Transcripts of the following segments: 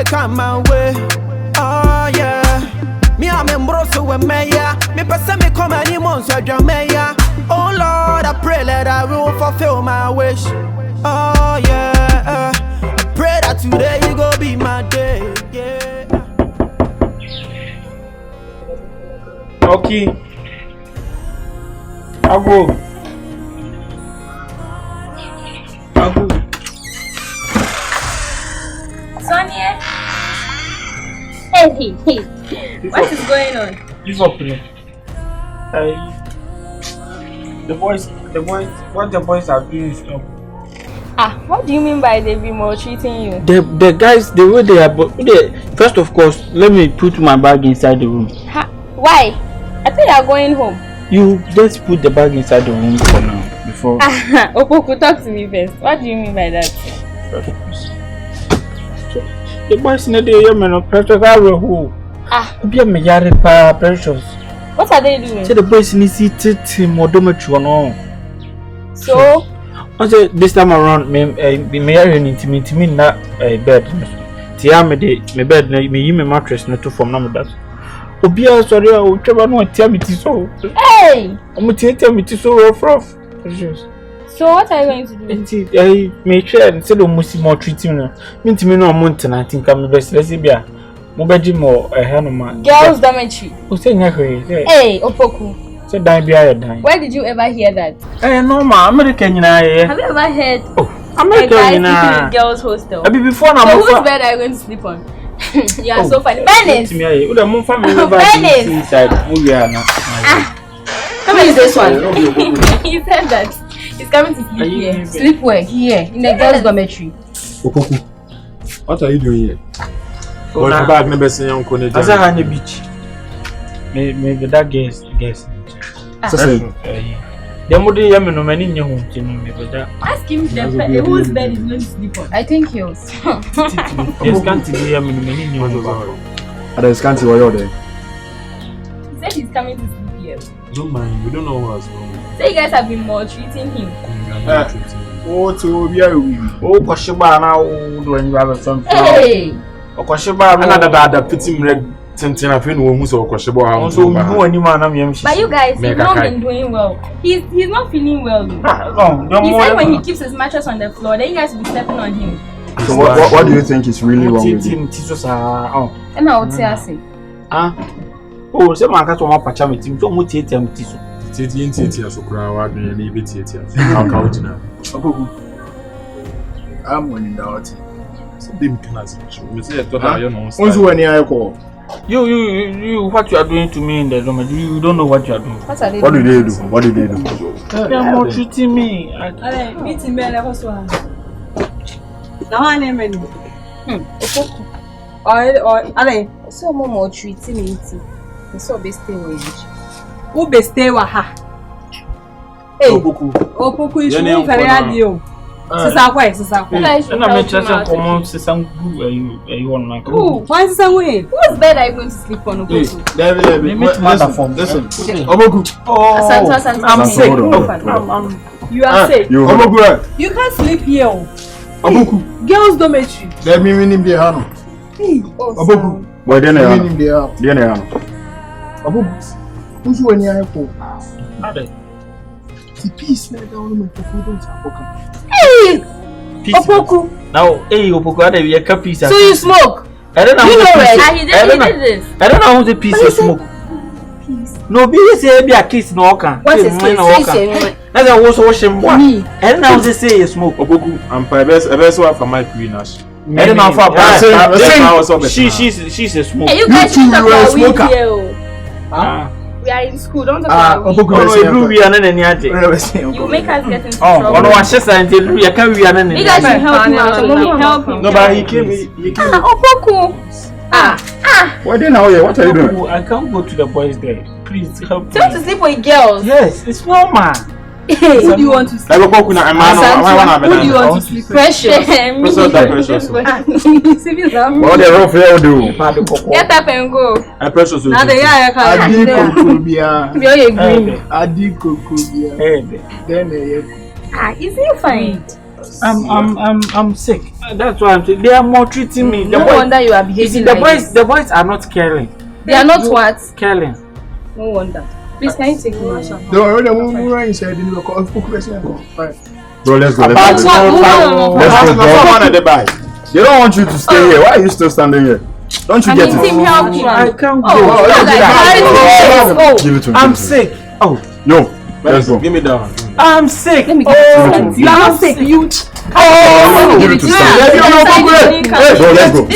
they come my way. Oh yeah. Me I'm in broso with Maya. Me person me come any months with your Maya. Oh Lord, I pray that I will fulfill my wish. Oh yeah. I pray that today you go be my day. Yeah. Okay. I'll go. Sonia. Hey. What is going on? Give up here. The boys, what the boys are doing is not. What do you mean by they be maltreating you? The guys, the way they are, first of course, let me put my bag inside the room. Why? I thought you are going home. You just put the bag inside the room for now, before. Opoku, talk to me first. What do you mean by that? The boys in the day, you know, precious, I will who. Be me yare pa precious. What are they doing? Say the boys in the city, modometry no. So? I said this time around, me yare intimate me na bed. Tia me de me bed na me yi me mattress na to form na me that. Obia sorry o tweba no tia me ti so. Hey! I'm tia me ti so rough. Precious. So what are you going to do? Me share and say the musi more treating no. Me ntimi no month na think am best let's bia. Mo beji mo hanoma. Girls dormitory. O say nya hwe. Hey, Opoku. Say dan bia ya dan. Where did you ever hear that? No ma, America nyina ye. Have you ever heard America nyina girls hostel? Before na so mo whose bed are you going to sleep on? You are so funny. Venice. O da mo family over inside. Mo we are na. Come and this one. He said that he's coming to sleep here. Sleep where? Here in the girls dormitory. Opoku, what are you doing here? Go back never say on Kone. Asa on the beach. Me that guess. The mother yam no many new home to me but that. Ask him whose bed is going to sleep on. I think yours. Yes, can't be yam no many new home. Others can't see what you're there. He said he's coming to sleep here. Don't mind, we don't know what's wrong. So you guys have been maltreating him. Oh, to be a Koshiba now when you have something. Hey! Koshiba another pity red tintin of who so Koshiba. So who any man am But you guys, he's not been doing well. He's not feeling well. He said when he keeps his mattress on the floor, then you guys will be stepping on him. So what do you think is really wrong with him? And I would say I say. Oh, say man catch one pacha me team so mo tie am ti so. Tie so kura wa dwen na ibe tie. How ka ojina. Opoku. I'm winning that. So dem can say we say to that you know. Once when you call. You what you are doing to me in the room, you don't know what you are doing. What did they do? What did they do? They are maltreating me. Ale, meeting me na so. Now I name me. Opoku. Ale, so mo maltreating me. So be stay with. Who be stay wa ha? Hey, Opoku is so very adio. Sisa kwa. Na me chese common sisa ngu you on like. Who? Why is that way? Whose bed are you going to sleep on, Opoku? Listen. Opoku. Asante. I'm sick. You are sick. Opoku. You can't sleep here. Opoku. Girls dormitory. Let me win him the hand. Opoku. Boy, then I am. Abu, who's when you are for? The peace now down on Hey! Opoku. Now, hey, Opoku, I have a piece. So you smoke? I don't know. You know it. He did this. I don't know who's a piece of smoke. No, be say be a kiss no can. What is kiss? That's a wash washing one. I don't know who say smoke. Opoku, I'm best one for my queen Ash. I don't know for she's a smoker. Hey, you guys should talk about weed here. We are in school, don't talk about weed. We are not any other. You make us get into trouble. Oh, no, I just said we are coming. You guys should help him out. Help him. No, but he came. Opoku. What then now? What are you doing? I can't go to the boys there. Please help me. Tell to sleep with girls. Yes, it's normal. Who do you want to sleep with? Who do you want to sleep with? Precious. What the rough here do? Get up and go. Precious. Now the guy Adi kokobia. Then is he fine? I'm sick. That's why I'm saying they are maltreating me. No wonder you are behaving the like boys. this. The boys are not caring. They are not what? Caring. No wonder. Please, can you take me out? Don't worry, we'll inside the new call. Bro, let's go. Let's go. Let's Let's go. They don't want you to stay here. Why are you still standing here? Don't you get it? Team help you. I can't go. Give it to me. I'm sick. Oh, no. Let's go. Give me down. I'm sick. Let me Oh, you are not sick. You. Oh, give it to Stan. Bro, let's go.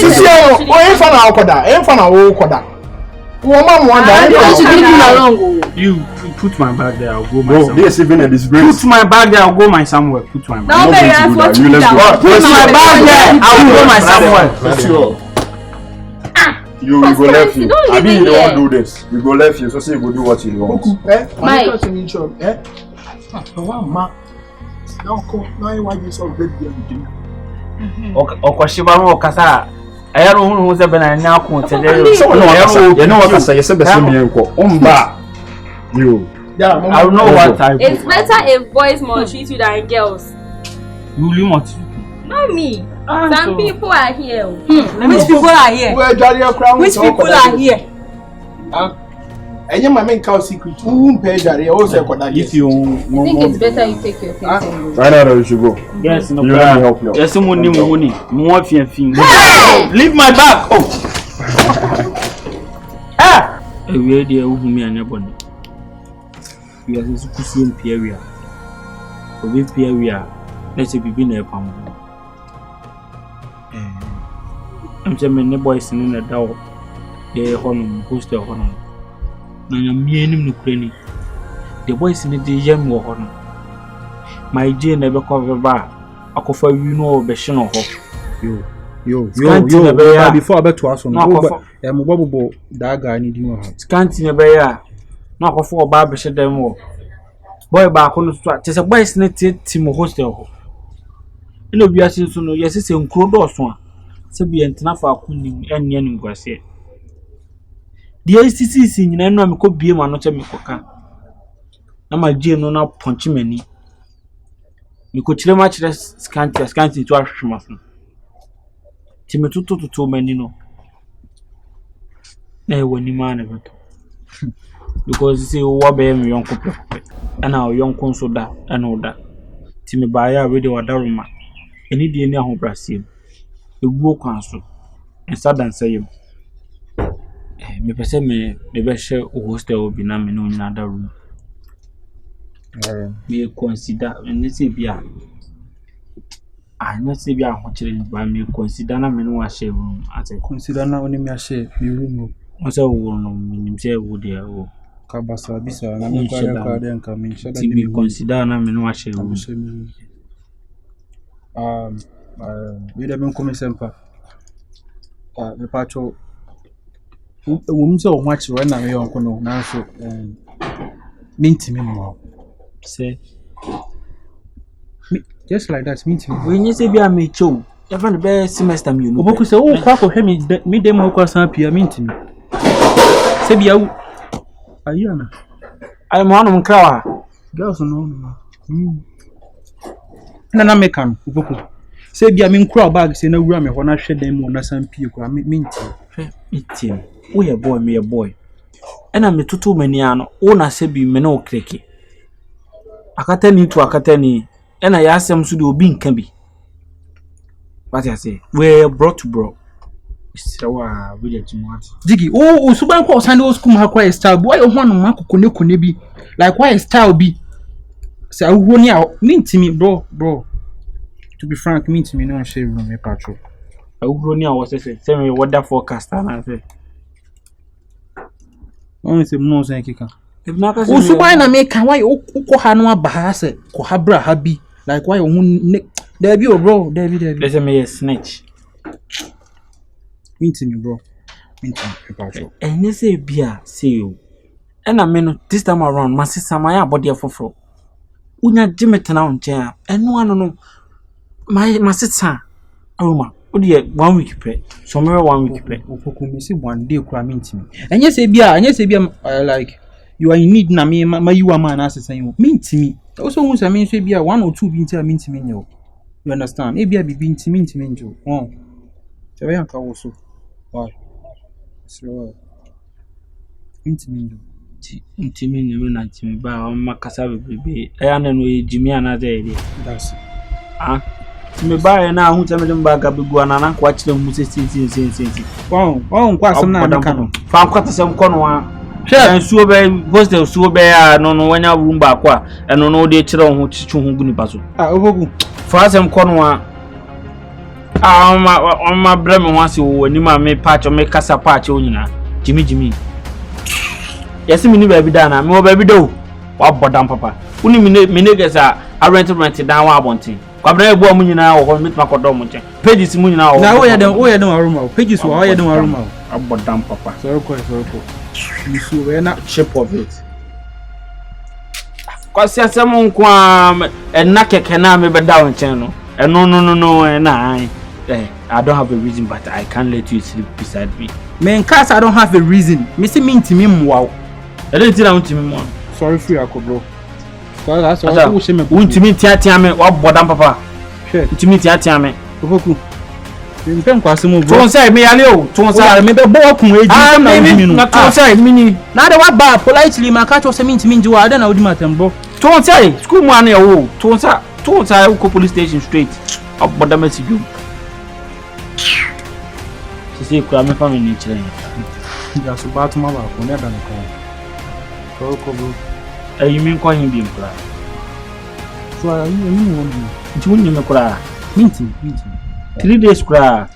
You put my bag there. I'll go my Bro, somewhere. this is even a disgrace. Put my bag there. I'll go my somewhere. Put my bag. Now, baby, that's what you Let's go. Put my bag there. I'll go my somewhere. Let's go. You go left you. I mean, you don't do this. You go left you. So say you go do what you want. Okoshiba no kasa. Ayaro hunu se bena nya ko tele. So no wakasa. You know wakasa. You say best me enko. Omba. You. I don't know what I. It's better if boys maltreat you than girls. You limit. Not me. Some people are here. Which people are here? Which people are here? And you might make our secret. Who pay Jari? Also, If you think it's better you take your things and go. Right now, you should go. yes, no You let me help you. yes, money. More fin. Leave my bag. Oh. Ah. We are there who me and your body. We are just pushing area. So we area. Let's say we be near Pam. I'm saying the boys in the door. They honor, hostel honor. Na me no krani the boys in the yam wo hono my je na be cover ba akofa wi no be hye no ho Yo, before I bet to us on Mobo that guy need you. scanty na be ya na akofa oba be hye dem wo boy ba ko no so te se boys na team hostel ho ina bi ase so no yesi se nkro do so a se bi entena fa akunim enne anu gwase the STC nyina no ameko bie ma no che mekoka na ma je no na ponchi mani meko chire ma chire scanty to ahwema so ti metututu mani no na woni ma na beto because say wo ba me yonko pepe ana yonko so da ana oda ti me ba ya we de Aroma eni die ni ahobrasie eguo kwan so ensa dansayem me pese me be share hostel obi na me no nyina da room me consider and say bia not say bia ho kire ba me consider na me no wa share room at Consider now only me share me room. o say wo no me say wo de o Kabasa bisa na me kwa den ka me share ti me consider na me no wa share room we dey come sempa me pacho wo so ho akire na me yonko no na so mintimi mo say just like that mintimi we nyi say bia me chow even be semester me no Opoku say o kwa ko hwe me dem ho kwa san pia mintimi say bia ayana ai mo anu nkrawa girls no na me kan Opoku say bia me nkura bag say na wura me ho na hwe dem mo na san pia kwa mintimi itim wo ye boy me ye boy ena me tutu mani ano wo na se bi me na o kreke akatani to akatani ena ya asem so de obi nka bi what I say we brought to bro so we dey timot Digi o suban ko Sunday school ha kwa style boy o ho no makoko ne kone bi like why style bi say wo ni a mintimi bro to be frank mintimi no share room me patrol awuro ni a wo say me weather forecast na say on say no say kika if na ka o suban na me kan why o ko ha no aba ha say ko ha bra ha bi like why o there be o bro there be let's say me snitch mintimi bro mintimi me patrol enye say bia say o ena me no this time around masisa my abode foforo unya jimetena onchen a eno ano no masisa Aroma odi 1 week pe somewhere 1 week pe Opoku me say one day kura mintimi enye say bia like you are in need na me you are man as say you mintimi also who say me say bia 1 or 2 bi ntia mintimi nyo You understand? Maybe I be intimate. Oh, so I can also. Why? So intimate. Ntimi nyame na ntimi ba o makasa bebe ya na no ejimi anaza ede That's it. ah me ba ya na hu teme dem ba ga begu anana kwa kire mu sensi Wow kwa asem na aka no fa kwa tasem kono a hwe nsuo be hostel suo be ya no wanya room ba kwa eno no de kire ho chichu ho guni paso Opoku fa asem kono a ma brem ho ase wo ni ma me patch me kasa patch onyina jimi Yes, me ni baby dana. Me baby do. Wa bodam papa. Uni me negesa rent down wa abontin. Kwa bra ebu amu nyina wo mit makodo mu nche. Pages mu nyina wo. na wo ye den Aroma. Pages wo ye den Aroma. Abodam papa. So ko. You see we na Shape of it. Kwa si asem nkwa na keke na me beda wo nche no. No na I don't have a reason but I can't let you sleep beside me. Me cause I don't have a reason. Me say me intimi mwa. I don't think I want to me Sorry for you, bro. Cause that's all we say me. Untimi tiatia me wa bodam papa. Sure. Untimi tiatia me. Opoku. Me mpem kwase mo bro. Ton say me yale o. Ton say me be bo okun eji na odi mi na ton say mini. Na de wa ba politely ma ka cho say me intimi nji wa na odi matem bro. Ton say school mu an e wo. Ton say go police station straight. Abodam message. Sisi kura me family ni chire. Ya so ba tuma ba ko ne da nko. Ko bro. You mean call him being kura. So I you want me. Nti wonni me kura. Minti. 3 days kura.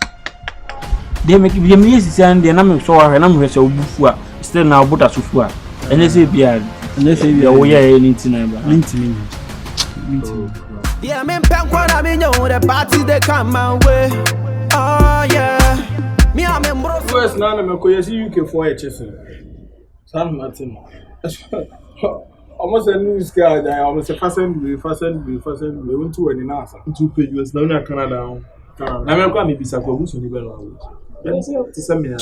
They make me sisi an de na me so wa na me hwese obufu a. Still na obuta sufu a. Ene se bia wo ye ni ntina ba. Minti. Yeah, me pen kwa me know the parties they come my way. Oh yeah. Me am bro. First na me ko yesi UK for HS. San Martin. Almost a news guy that almost a fasten we went to any nasa. 2 pages now na Canada. Na me kwa me bisa ko buso ni be no. Dem say to send me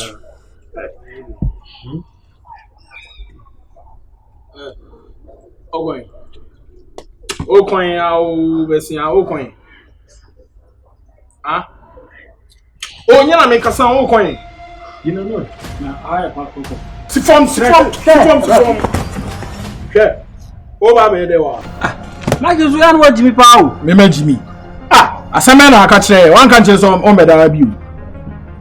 O coin ya o besia o coin. Ah. O nyana me kasa o coin. You know na aya pa ko. Si form. Ke. O ba be de wa. Na jesu ya no Jimmy pa o. Me ma Jimmy. Ah, asema na aka kire, wan kan kire so on be da bi.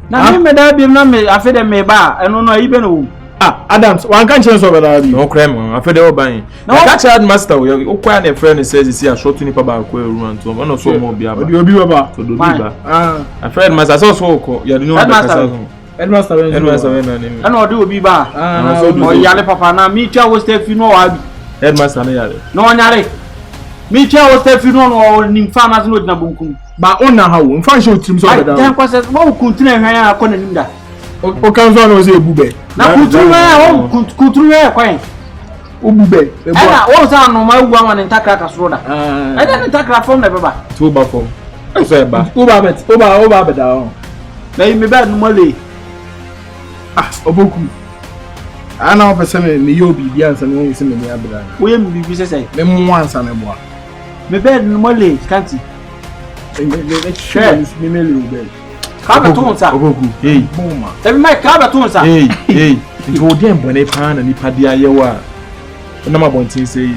Na me da bi na me afede me ba eno no ayi be no. Ah, Adams, wan kan kire so be da bi. No crime, afede o ban. Na ka kire master o kwa na friend says see a short ni pa ba ko eru anto. One so mo bi aba. Obi ba. To do ba. Ah, a friend master so ko ya di no ba. Headmaster when na name. Ana odi obi ba. O yale papa na mi tia wo stay fi no wa bi. Headmaster na yale. No nyare. Mi tia wo stay fi no ni mfa na no dina bunkum. Ba on na ha wo, mfa nche otrim so be da. Dan kwase wo kuntina hwan ya akọ na nimda. O kan so na o se ebube. Na kuturu ya kwan. Obube. Ana wo sa no ma wu ama ne ntakra ka soro da. Ana ne ntakra form na beba. To ba form. So e ba. Oba be da. Na me ba no male. Ah, Opoku. Ana o pese me yo bibi ansa me se me abra. Wo ye bibi sese. Me mo ansa na boa. Me bed no mole kanti. Me me le bed. Ka ba to nsa. Opoku. Hey, boma. E me ka ba to nsa. Hey. Nti wo dem bone pa na nipa dia ye wa. Na ma bontin se yi.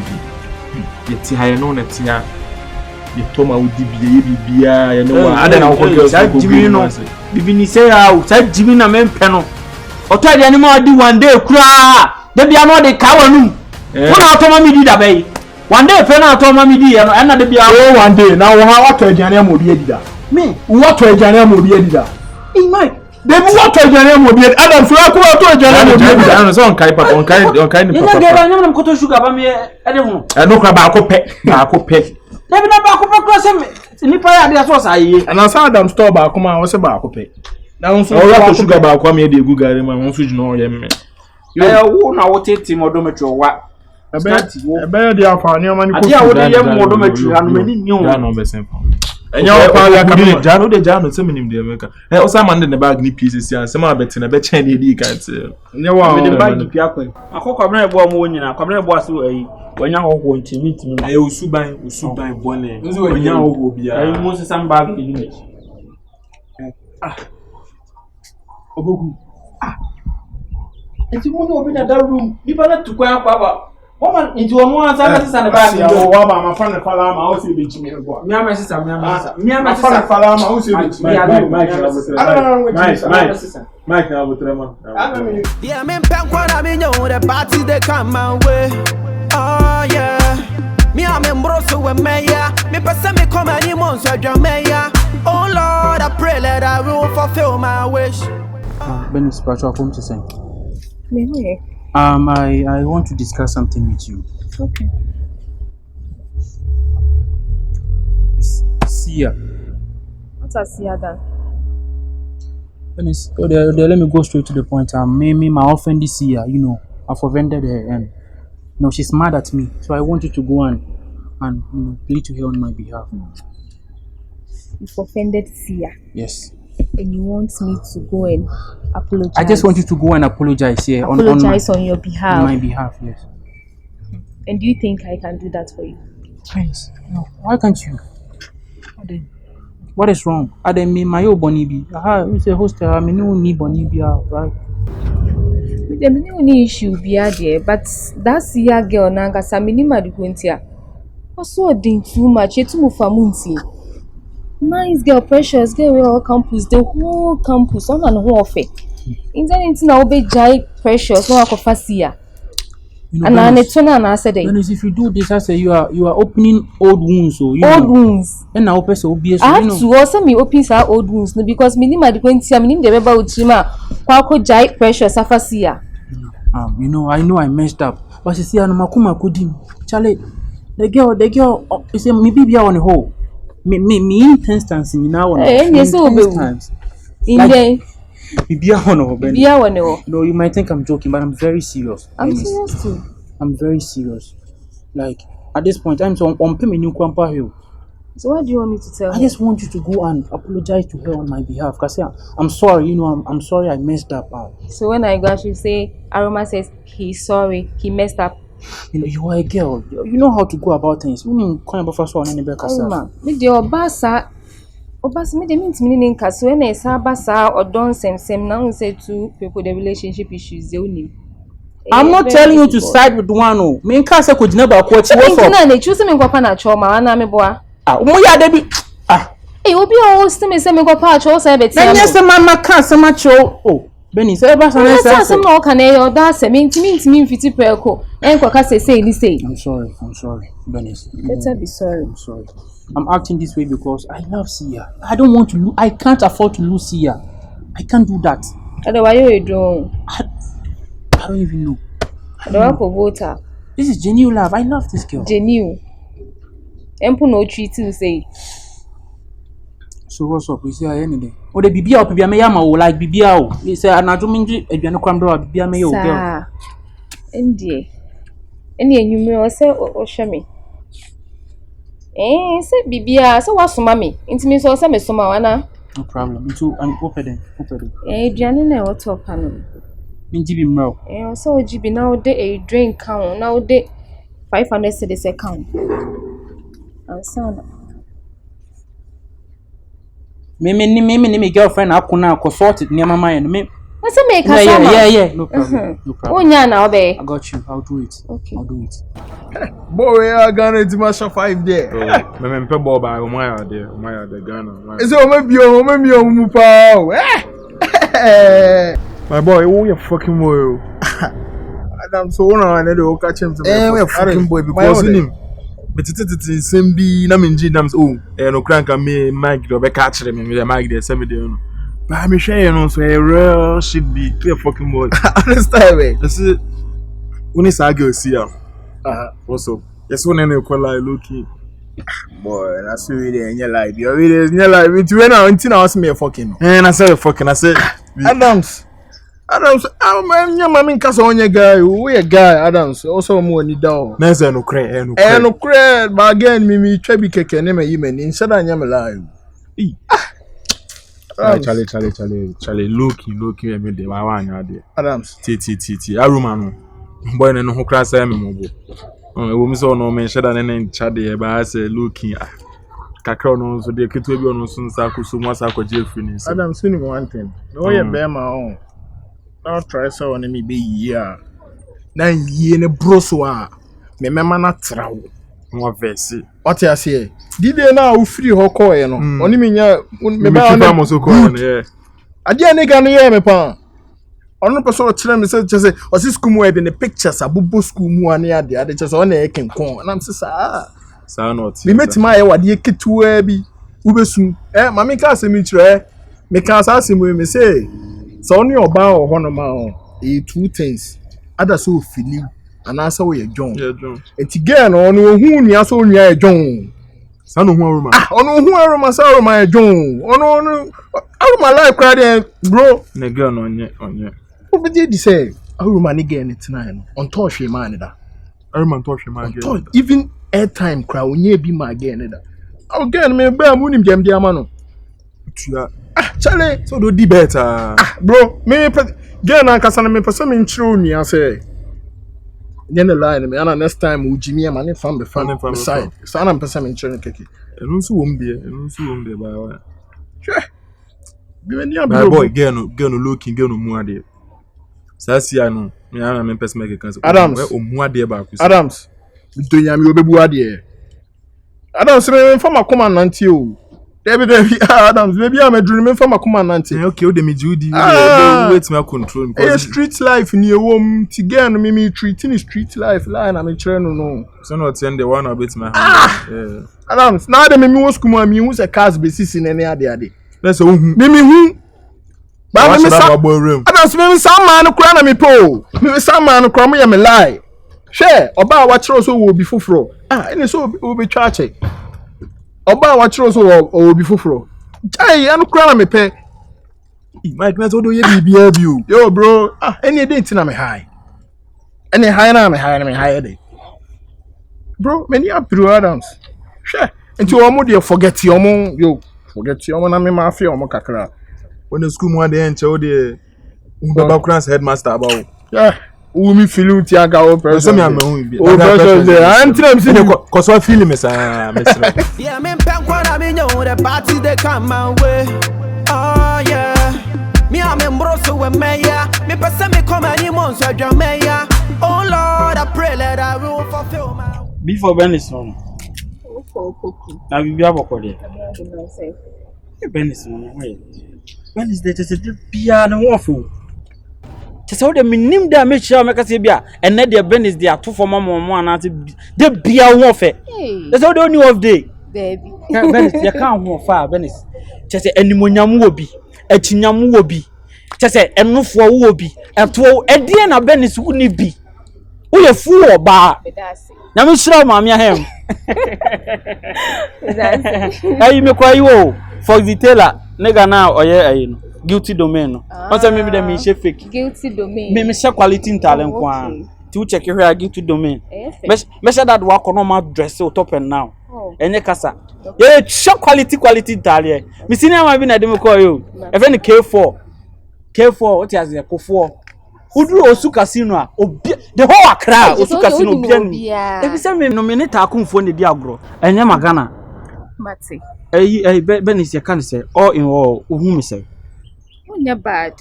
Ye ti ha ye no na ti ha. Ye to ma udi biye bibia ye no wa. Ada na ko girls ko bi no. Bibi ni se ya o sa jimi na me mpe no. Oto de ni ma di one day kura. De bia no de ka wanum. Wona oto ma mi di da bai. One day pe na oto ma mi di ye no. Na de bia one day na wo ha wato aduane amobi edida. Me, wato aduane amobi edida. In my Baby, wato aduane amobi edida. Adam so ko wato aduane amobi edida. Ana so on kai papa, on kai ni papa. Ina gaba nyam ko to sugar ba me e de hu. E no kra ba ko pe. Debi na ba ko pe kro se nipa ya de so sa yi. Ana sa Adam store ba ko ma wo se ba ko pe. Na won so wato sugar ba ko ma e de egu gare ma won so jina o ye me. Wo na wo tete modometry wa. Ebe de afa ni o ma ni ko. Ade a wo de ye modometry anu mani ni o. Ya no be simple. And your father coming Jano de Jano, some in the America. And also, man in the bag, ni pieces, and some of it in a bet Chinese can't tell. No one in the bag, Piaco. I hope I'm not born when I come here, was when I want to meet me. I will subai bonnet. When you will be a most some bag in it. Opoku. And you want to open that room. You better to go out. Woman into a more answer than the bag. My friend, the Falama, also be me. My sister, my friend, Falama, also Mike, now with Rema. Yeah, I'm in Pankwana, I mean, the parties they come my way. Oh, yeah. Me, I'm in Brosso with Maya. Me, person, me come any months, I drum Maya. Oh, Lord, I pray that I will fulfill my wish. Ben spiritual home to say. Maybe. I want to discuss something with you. Okay. Seer. What's a Seer then? Let me go straight to the point. Maybe my offended Seer, you know, I've offended her and no, she's mad at me. So I want you to go and you know, plead to her on my behalf. You've offended Seer. Yes. And you want me to go and apologize? I just want you to go and apologize here. Apologize on your behalf. On my behalf, yes. And do you think I can do that for you? Please, no. Why can't you? What is wrong? I didn't mean my own Bonnie. You say hostel. I mean, no need Bonnie, right? There may no issue be there, but that's Seer girl nanga sa minima di kwentia. Also doing too much. You too mufamunti. Nice girl, precious girl, we all campus, the whole campus, on and off. Internet now be jai precious, no akofa Seer. And I said, if you do this, I say you are opening old wounds, so you old know. Wounds. And now open so obvious. I have to also me open our old wounds because minima di kwentia, minim de beba uchima, kwako jai precious afa Seer. You know I messed up, but you see, I'm makuma kudim. Charlie, the girl, you say maybe be on the whole. Me instance in now on times. Like, no, you might think I'm joking, but I'm very serious. I'm serious too. I'm very serious. Like at this point, I'm so on pay me new Kwampa Hill. So what do you want me to tell her? I just want you to go and apologize to her on my behalf. Cause I'm sorry, you know, I'm sorry I messed up. So when I go, she say Aroma says he's sorry, he messed up. You know, you are a girl. You know how to go about things. We mean, kind of first one any better. Aroma, me the obasa me the means meaning cause when I say basa or done same now say two people the relationship issues they only. I'm not telling you to side with one. Oh, me can't say could never quote you. No, choose me go na choma na me boa. Moya debi. Obi o still me say me go pa cho say beti. Na yes mama can say ma cho. Oh. Benny, say ba say some no can e o da say me fiti preko. Enko ka say ni say. I'm sorry, Benny. Better be sorry. I'm sorry. I'm acting this way because I love Seer. I don't want to I can't afford to lose Seer. I can't do that. Why you do? I don't even know. This is genuine love. I love this girl. Genuine. Empu no treat you say. So what's up? We see her any day. Oh, the Bibia or Bibia Mayama or like Bibia. We say an aduminji, a piano crumble or Bibia Mayo girl. India. Any numerous say or shame. Say Bibia, so what's mammy? Intimate so some summer. No problem. Into an open. Janine or top panel. Minji Mro. So GB now day a drink count now day 500 cedis account. And son. Me girlfriend akuna consulted near my mind. Me. What's a make Yeah. No problem. No problem. I got you. I'll do it. Okay. I'll do it. Boy, I got it to my shop 5 there. Me pe ball by Omaya there Ghana. Is it maybe mupa? My boy, who you fucking boy? I'm so on and they'll catch him. We fucking boy because him. But it's Simbi, Naminji Dams. Oh, and no crank and me, Mike, the catch them with a mic there, 7 days. But I'm sure you know, so a real shit be clear fucking boy. Understand me? This is when it's a girl, see ya. Also, yes, one and call like looking. Boy, that's really in your life. You're really in your life. It's when I went to me fucking. And I said, fucking, I said, Adams. Adams, I'm your mammy cast on your guy. We a guy, Adams, also more ni down. Nessa no cray, no cred, but again, me chubby cake and name a human inside I am alive. Charlie, looking at me, the one idea. Adams, T. Aroma, boy, and who crass them. A woman saw no mention and chatty, but I say, looking at Cacrono, so they could be on soon, Saku, so much I could Jeffrey. Adams, seen one thing. No, you bear my own. Now try so on me be ya. 9 years in a brossoa. Me mamma not travel. More vessy. What I say? Did they now free her coy? No, only me ya. Me ba so cold. Yeah. I didn't nigga near me pa. On person tell me say just say or this school in the pictures abubu school mu ania de ade just on e ken kon and I'm say sa not. Me met my wade ketua bi ubesu mama ka se mi kire me ka sa se me say so on your ba o hono ma o two things other so feeling and answer we John. Yeah, John. And again on hu nua so nua John. Sa no hu Aroma. Ono hu Aroma sa Aroma John. Ono Aroma life cry there bro. Ne girl onye. What did you say? Aroma ni get it tonight. On touch your man da. Aroma touch your man. Even airtime cry onye bi ma again da. Again me ba mu nim dem dia ma no. Chale, so do di better. Bro, me girl na kasa na me person me nchiro nua say. Then the line me and next time we Jimmy and man from beside. So na person me nchiro keke. Enu so wom be ba wa. Sure. Bi me nia boy girl no looking girl no mu ade. Sasia no me ana me person make can say Adams o mu ade ba ku. Adams. Do nyame obebu ade. Adams me from akoma nanti o. David Adams, maybe I'm a dream from a commandant. Okay, o de me Judy. Wait me control because street life near home again me treating street life line I'm trying no. So not send the one a bit my hand. Adams, now the me was kuma me who's a cast basis in any other. Let's who me who but me Adams me some man cry me po. Me some man cry me lie. Share oba watch so will be fufro. And so will be church. Oba watchro so o bi foforo. Ai anu kra na me pe. Mike na to do ye bibia bi o. Yo bro, any day tina me high. Any high na me high day. Bro, many are Bro Adams. Sure. Until omo dey forget omo yo. Forget omo na me ma fe omo kakra. When the school mo dey enche o dey Baba Kran's headmaster about. Yeah. Umi filu ti aga o person. So me am hu bi. O person dey. Antre me cause what feel me sa me try. Yeah, me pen kwa na me know the party they come my way. Oh yeah. Me am embroso we meya. Me pese me come any months so drum meya. Oh Lord, I pray that I will fulfill my before Benison. Opoku. Na bibi aboko de. Benison. Benison dey just bia na wofo. So the minim da me chia make say bia enne de Benis dey ato for mama anate de bia wo fe. That's all the new of day. Baby. Benis you can ho fa Benis. Chese animonyam wo bi, achinyam wo bi. Chese enofo wo bi. Eto ede na Benis wo ni bi. Wo ye fu oba. Na me shira maami ahem. Ayi me kwa yo for the teller nigga na oye ayi no. Guilty domain no. Once me be dem she fake. Guilty domain. Me share quality talent kwa. To check here guilty domain. Me share that work no ma dress o top and now. Enye kasa. Yeah, share quality talent. Me senior ma be na dem call you. E fe ni K4. K4 what is the K4? Udru osu casino a obi the whole Accra osu casino obi anu. E be say me nominate akunfo ne di agro. Enye magana. Mate. Benis you can say all in all who me say. You're bad.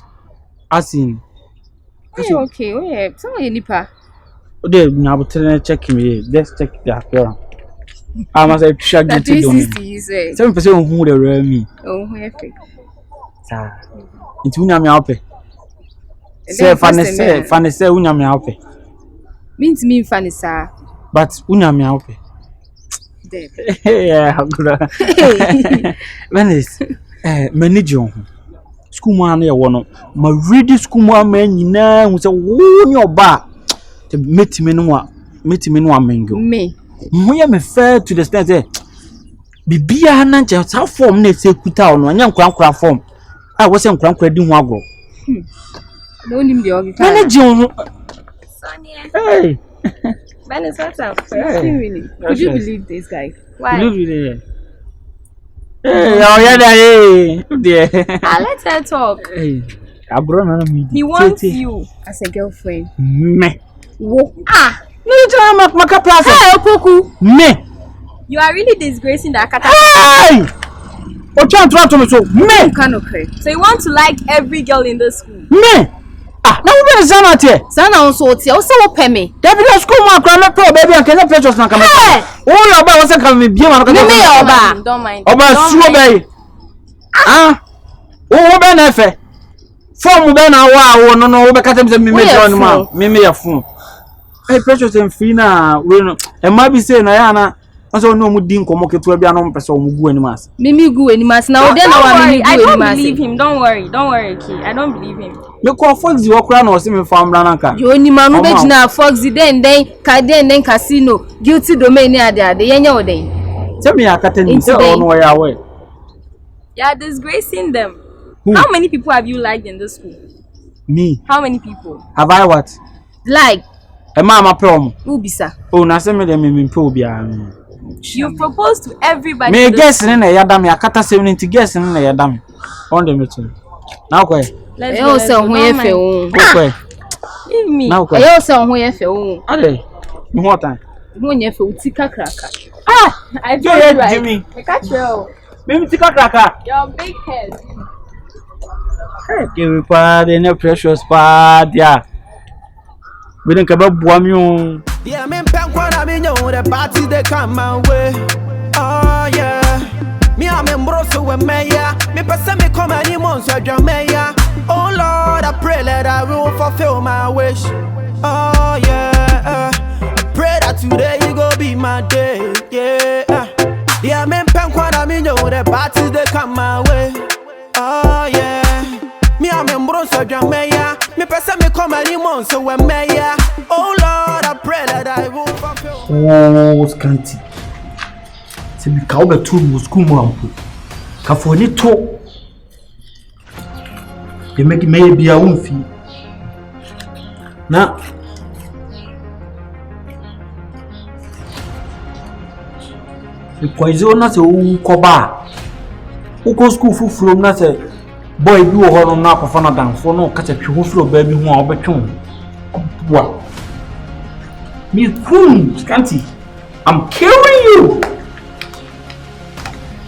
As in. Okay. Oh yeah. Someone you nipa. They now check me. Let's check the appearance. I must say shag it to do. 7% who the real me. Oh, who you fake? Sir. It's unya me ape. Say fanese unya me ape. Means me fanese. But unya me ape. Yeah, good. Benis. Manage you. School man ya wono ma ready school man nyina hu se wo ni oba te metime no amengo me hu ya me fair to the extent say bibia na nche sa form na se kuta no anya nkran form a wo se nkran di hu agro No him the ogi. Manage you. Sonia. Hey. Benny, what's up? Really? Could you believe this guy? Why? Hey, oh yeah, hey. There. Let her talk. Hey. Abro He wants you As a girlfriend. Me. Whoa. Ah, No, you make a place. hey Opoku, Me. you are really disgracing the Akata. Hey! What you trying to me so? Me. Kano kre. So you want to like every girl in the school? Me. Ah, now we be Zana here. Sana on so tia. O se wo pe me. David school man cry me pro baby and can precious na come. Hey! Oh, your boy was come me bien man. Me oba. Don't mind. Oba suo be. Ah. Oh, be na fe. Form be na wa no we be kata me me join man. Me ya phone. Hey, precious and free na we no. E ma bi say na ya na. Also no mu din komo ketu bia no mpese o mu gu animas. Mimi gu animas na o de na wa mimi gu animas. I don't believe him. Don't worry, okay. I don't believe him. Me call Foxy wo kra na o se me fam bra nanka. Yo ni manu be gina Foxy den casino guilty domain ni ade yenya o den. Tell me akata ni say o no ya we. You are disgracing them. Who? How many people have you liked in this school? Me. How many people? Have I what? Like E ma ma prom. ubisa. Oh na se me dem me pe obi a. You proposed to everybody. Me guess na yada me akata 70 guess na yada me. On the meeting. Now ko. Let's E go. o se ho ye fe o. Ko. Leave me. Now ko. E o se ho ye fe o. Ade. Me what time? Ho ye fe uti kakraka. Ah! I You told hear you right. Jimmy? I catch you. Me tika kraka. Your big head. Give me pa de na precious pa dia. We don't care about you. Yeah, me pen kwana me know the party they come my way. Oh yeah. Me am embroso with me yeah. Me person me come any months I drum me yeah. Oh Lord, I pray that I will fulfill my wish. Oh yeah. I pray that today you go be my day. Yeah. Yeah, me pen kwana me know the party they come my way. Oh yeah. Me am embroso drum me yeah. Me person me come any months so when me yeah. Oh Lord, I pray that I will fulfill. Oh, scanty. Se bi ka obetu mu school mu ampo. Ka fo ni to. E make me bia wonfi. Na e poison na se o ko ba. O ko school fufuro na se boy bi wo ho no na akofo na danfo no ka twa ho furo ba bi ho a obetwe wa. Me scanty. I'm killing you.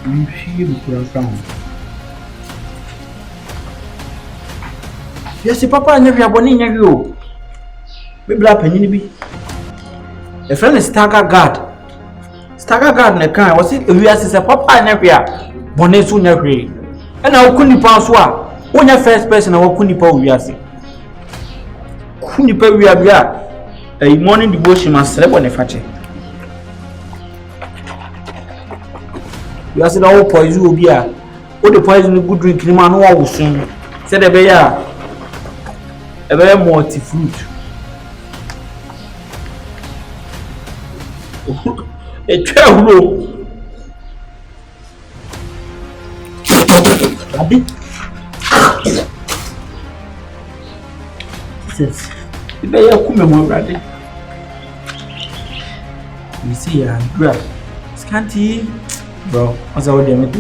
I'm here to down. Yes, papa never aboni nyagi o. Me bla panyin bi. A friend is Stagger Guard. Stagger Guard na kan was it we as papa never boni so nyahwe. E na okuni pa so a wonya first person na okuni pa wi ase. Kuni pa wi abia. A morning devotion must sleep on a fache. You are saying all poison will be a all the poison good drink in man who soon said a very multi fruit. A travel. The bear come more ready. You see, grab scanty, bro. As I would admit,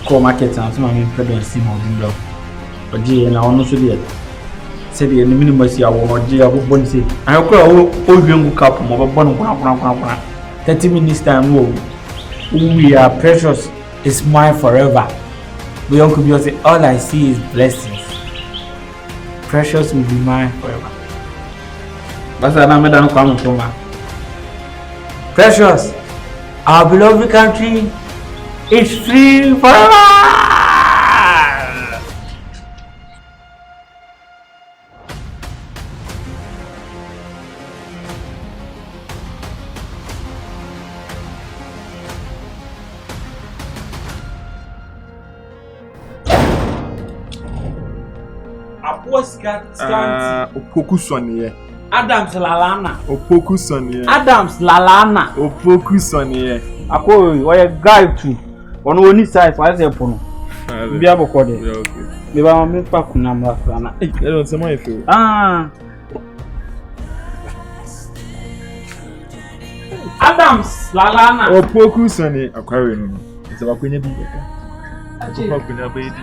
call market and some of my pregnant see more than bro. But G and I also did. Said the minimum see our or G. I hope one say, I will call all young couple more 30 minutes time. We are precious, it's mine forever. We don't could say, all I see is blessings. Precious will be mine forever. But I don't come from her. Precious, our beloved country is free forever. Opoku sonye. Adams Lalana. Opoku sonye. Adams Lalana. Opoku sonye. Ako we guy too. Ono oni size why say pono. Bia boko de. Me ba me pa kunamba na. I don't say my feel. Adams Lalana. Opoku sani akwari no. It's about kunya bi. Opoku kunya ba idi.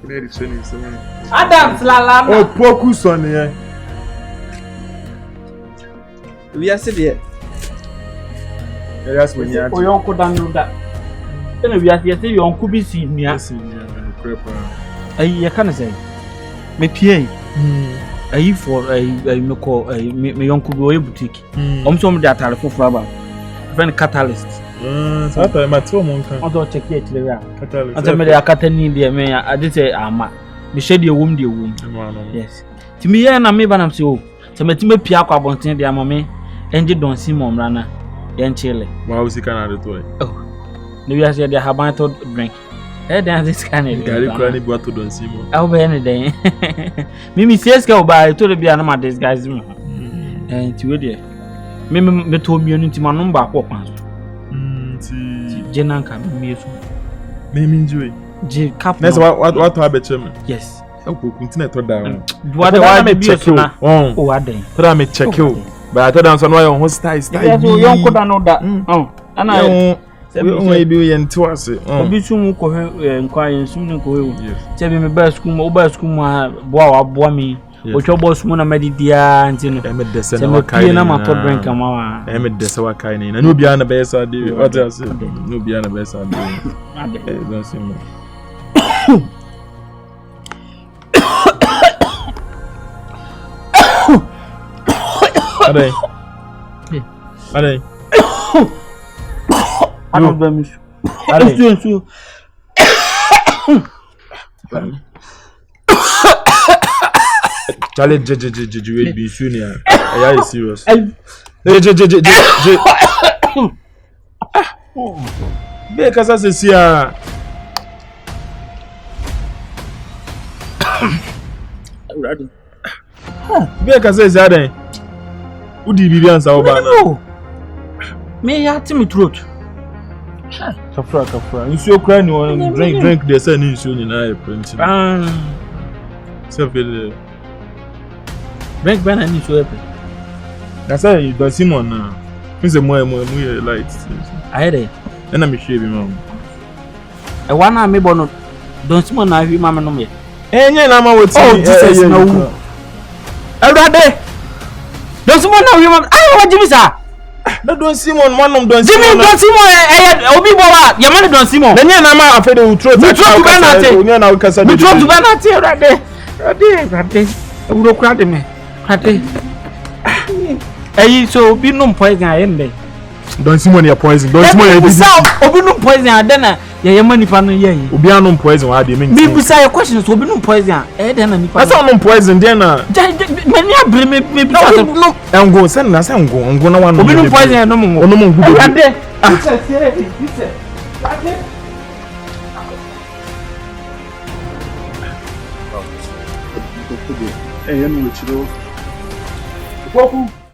Kunya di sani sani. Adams Lalana. Opoku sani eh. We are sitting. Yes, when you are. O yonko danu da. Ena we are say yonko bi si nua. Ayi ya kana say. Me pie. Ayi for me call me yonko bi o boutique. Omso me da atare foforo aba. Friend catalyst. So that my two monk. Odo check it le ya. Catalyst. Anta me da akata ni de me ade say ama. Me shede ewum de ewum. Yes. Ti me ya na me ba na say o. Se me ti me pia akwa bonten de ama me. Enje don simon rana. Yenchele. Wow, si kana de toy. Oh. No we are say they have a to drink. Dan this kind of. Gari kwani bua to don simon. I be any day. Mimi CSK oba to be na ma disguise me. Ti we there. Me to mi onu ti ma number akọ kwan so. Ti Jenanka me so. Me njue. Je cap. Next what to abeche me. Yes. Opoku ntina to down. What me check you. Oh aden. To me check you. But I told them so no your style. Yes, you yonko da no da. Ana we be yen to ase. Obi sumu ko nkwa yen sumu ko we. Se bi me ba school mo ba school mo boa wa boa mi. O twa boss mo na medidia ntino. E me dese na wa kai na ma to drink ama wa. E me dese wa kai ni. Na no bia na be so ade. What else? No bia na be so ade. Don't see me. Adai. I don't blame you. Adai. Charlie, we be soon here. Are you serious? Because as a Seer. Because as a Udi Bibian Saubana. Me ya timi throat. Kafra. You so cry no drink the sun in soon in I print. So feel drink banana ni so happy. That's why you don't Simon now. Is a more light. I heard it. And I'm sure mom. I wanna me bono. Don't Simon na hwi mama no me. Enye na ma woti. Oh Jesus na wu. Erade. Don't Simon na hwi mama. Ayo wa Jimisa. No Don Simon manom Don Simon. Jimmy Don Simon obi bowa. Ya man Don Simon. Na na ma afede u throat. Me throat to banate. Onye na ukasa. Me throat to banate erade. Erade. Ewuro kura de me. Erade. Eyi so obi no poison ayende. Don Simon ya poison. Don Simon ya bisa obi no poison adena ye manipa no ye yi. Obi anom poison wa de me. Me bisa your questions obi no poison de na nipa. Asa anom poison de na. Many abre me bisa no. Engo sen na se engo na wa no. Obi no poison no mo. Ono mo ngu. Ade. Eye no chiro. Opoku